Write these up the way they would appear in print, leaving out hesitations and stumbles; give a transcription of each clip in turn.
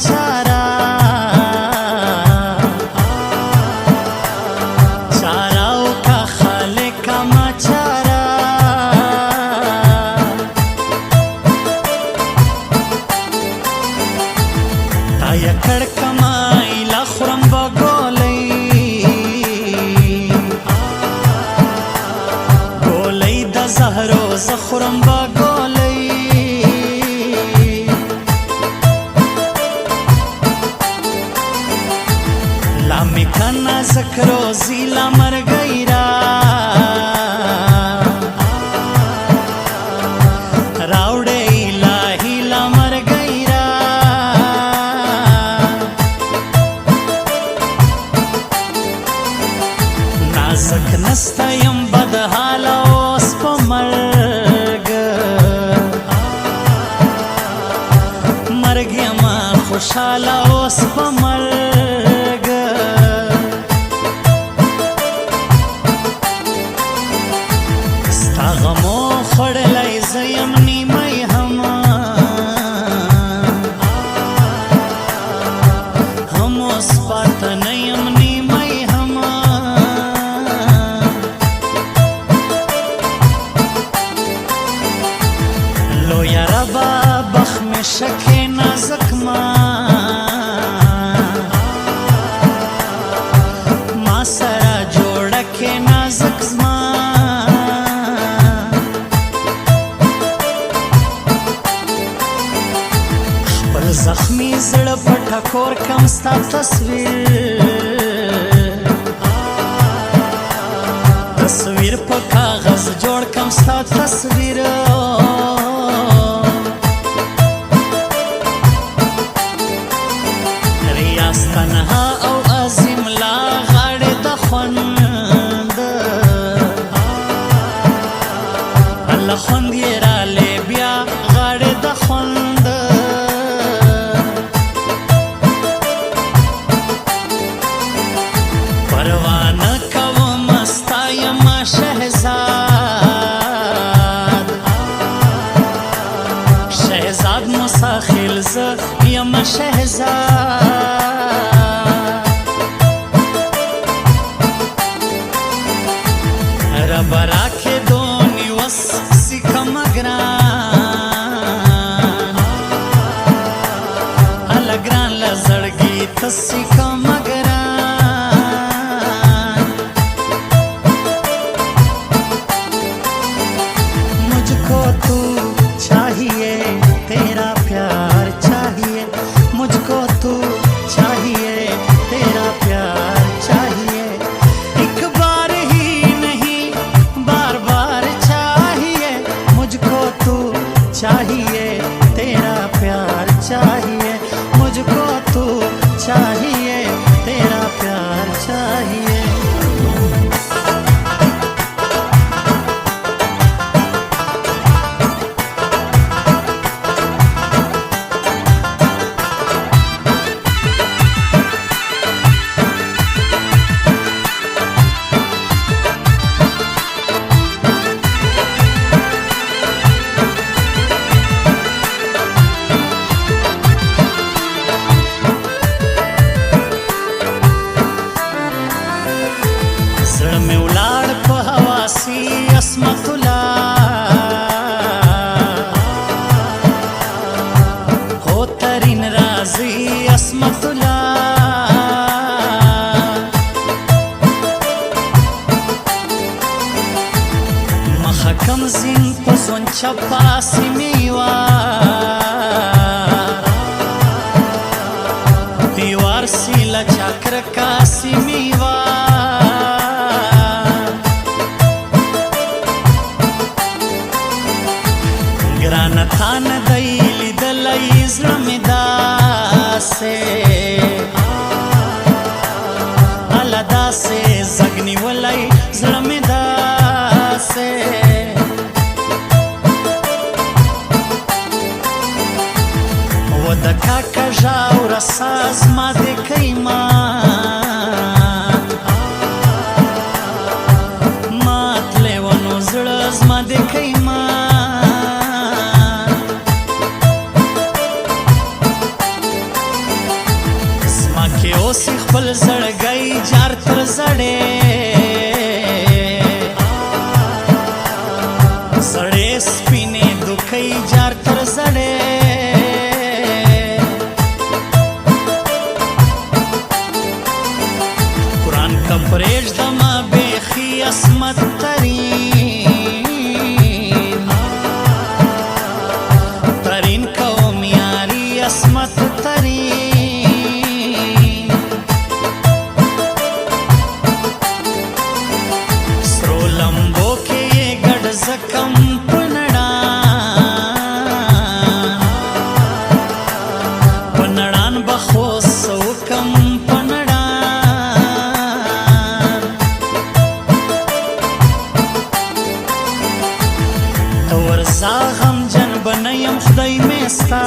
चारा चाराओं का खालिक चारा ताया कड़कमाई लाखुरम बगोलई गोलई द जहरो जखुरम बगोलई लामी कना जकरो जिला मर गईरा रावड़े इलाही ला मर गईरा नाजक नस्तयम बदहाला ओस पमर्ग मर्गियमा खुशाला ओस पमर्ग स्तागमो खड़लाई जयम नीमई हम ओस पात नयम नीमई हम लो या रबा बख में शके नाजक मां सरा जोड़ के नाजक जख्मी जड़ पठकोर कम स्ता तस्वीर पर कागज जोड़ कम स्ता तस्वीर रियाज तनहा औ अजीम ला गाड़े दखवंद अल्लाह खुंद ये राले बिया गाड़े दखवंद परवाना कवो मस्तायमा शहजाद शहजाद मुसाखिल ज यमा शहजाद रब राखे दोनी वस सिकम ग्रान अलग्रान लजड़गी तसिकम ग्रान मुझको तू चाहिए तेरा प्यार चाहिए मुझको तू चाहिए तेरा प्यार चाहिए एक बार ही नहीं बार बार चाहिए मुझको तू चाहिए तेरा प्यार चाहिए मुझको तू चाहिए तेरा प्यार चाहिए जड़ में उलाड़ को हवासी अस्मतुल्ला हो तरीन राजी अस्मतुल्ला महकम जिन पसवन छपासी मीवा दीवार सीला चक्र कासी मीवा ग्राना थान दैली दलाई इस्लामिदा से अलदा से जगनी वलाई इस्लामिदा से वदका कजाऊ रसाज मादे कैमा मातले वनो जड़ज मादे कैमा اوس خپل زړګی جار تر زړې زړې سپینې دوکۍ جار تر زړې قرآن کا پرېږدمه بیخي عصمت ترین کوم یاري عصمت ترین سرو لمبو کې یې ګډ زکم پنړان بخو سوکم پنړان ورځا غم جن بنیم خدای مې ستا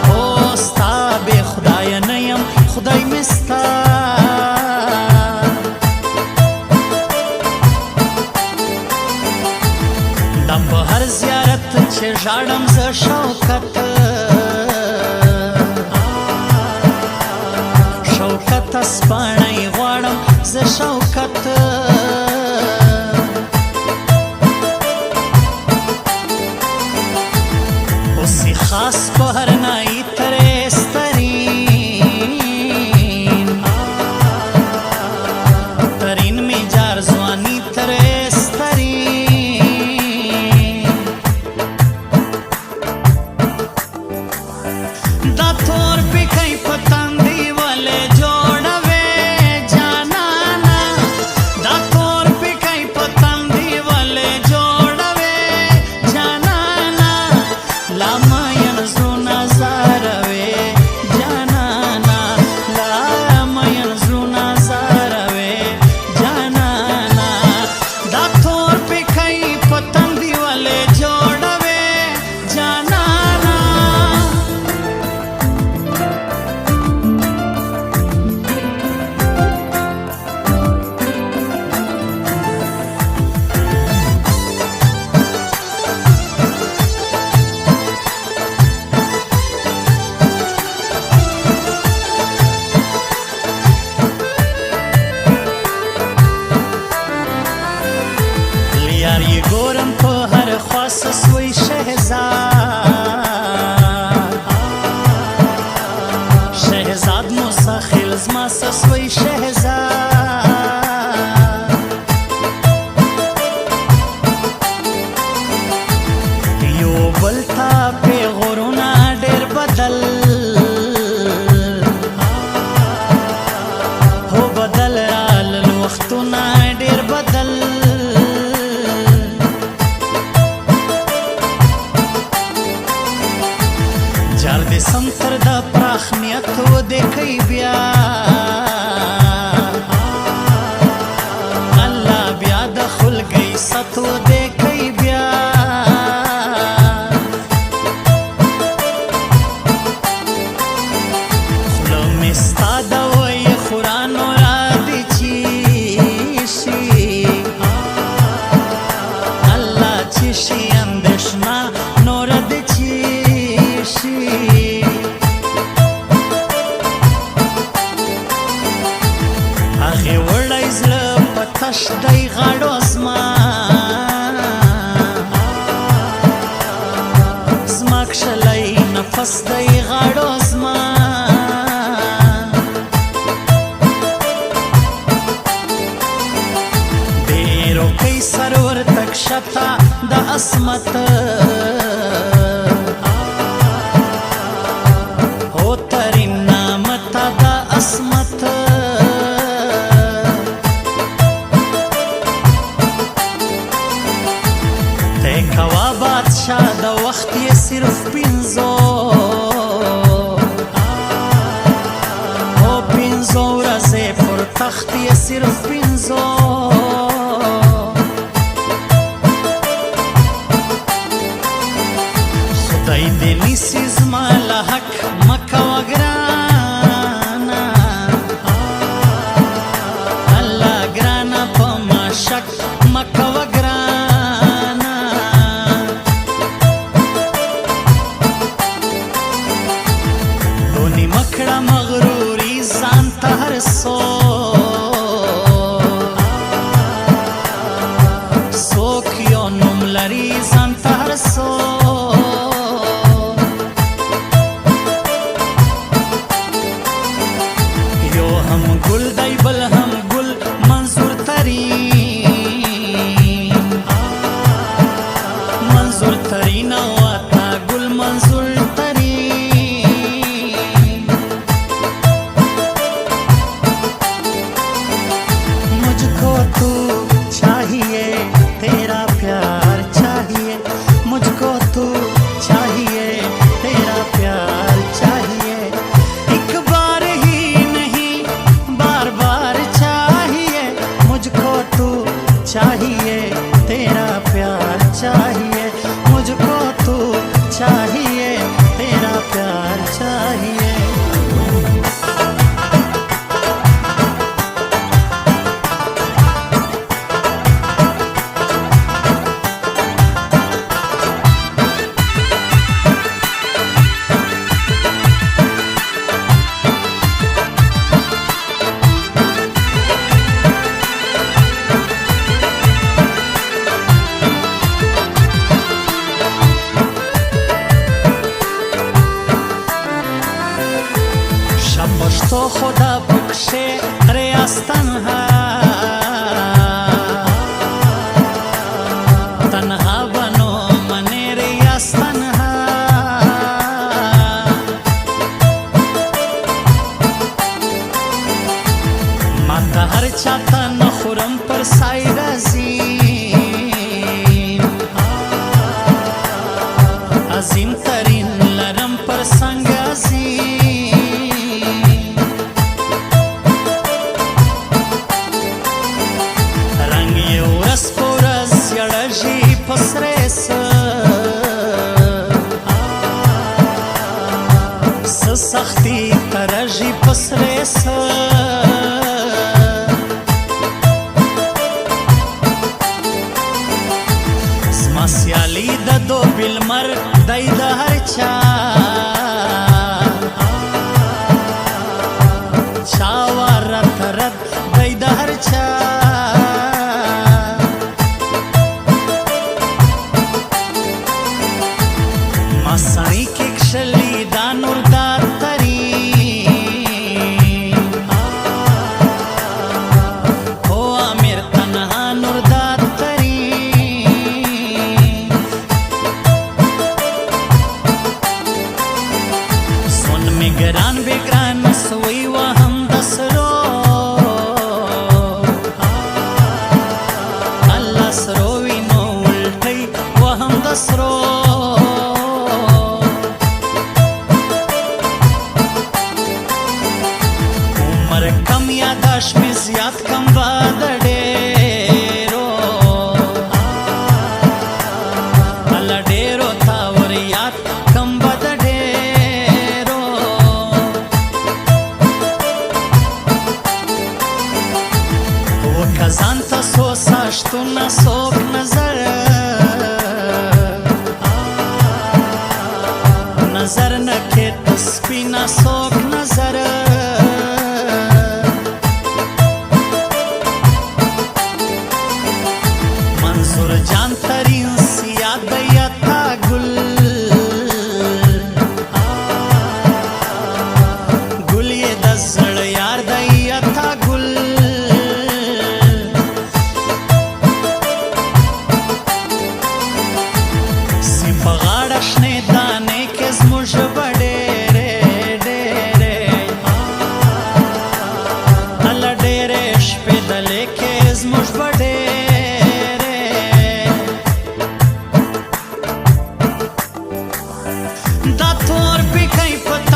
او ستا بې خدایه نه یم خدای مې ستا دا په هر زیارت چې ژاړم زه شوکت شوکت سپاڼی غواړم زه شوکت اوسې خاص په هر نایي ترې سترین ترین مې جار ځواني ترې سترین دا تور پکۍ په تندي ولې جوړوې جانانا دا تور پکۍ په تندي ولې جوړوې جانانا لا مین زړونه زاروې جانانا لا مین زړونه زاروې جانانا دا تور پکۍ په تندي ولې جوړوې جانانا یار یې ګورم په هر خوا سوی شهزاد شهزاد موسی خیل زما سوی شهزاد یو بل ته پیغورونه ډېر بدل هو بدل رالل وختونه ډېر بدل جار دې سم تر د پراخ نیت ودې کوي بیا الله بیا د خلګۍ ست ودې کوي بیا خوله مې ستا د وایي خورانو را دې چیشي الله چې شي اندېښنه نور دې چیشي هغې وړی زړه په تش دی غاړو زما زما کښلی نفس دی غاړو زما ډېرو کوي سر ورته کښته د عصمت هو ترین نامته د عصمت ته کوه بادشاه د وخت یې صرف پنځو هو پنځو ورځې پر تخت یې صرف پنځو خدای دې نیسي زما له حق مه کوه ګرانه الله ګرانه په ما شک مه کوه ګرانه سو څوک یو نوم لري ځان ته هر څو یو هم ګل دی بل هم ګل منظور ترین منظور ترین او تا ګل منظور चाहिए तेरा प्यार चाहिए मुझको तू चाहिए तेरा प्यार चाहिए تو خدا بخشے ریاض تنہا تنہا بنو منے ریاض تنہا ماتا ہر چاہتا نخورم پر سائی رزیم عظیم ترین لرم پر سنگ عظیم سختی ترجی پسرے سا زما سیالی د دو بالمر دی د هر چا چاوار ترد دی د هر چا ما سانی کې کشلی دا نور دا گران بگران سوی و هم دسرو اللہ سروی نو الٹی و هم دسرو عمر کم یاداش میں زیاد کم باد ڈیرو اللہ ڈیرو تاور یاد کم باد ځانته سو ساشتونه څوک نظر نظر نه کې سپینا څوک نظر منظور جان ترین سیاد یتا گل گل یې د زړه یار د یتا گل دا تور پی کئی پت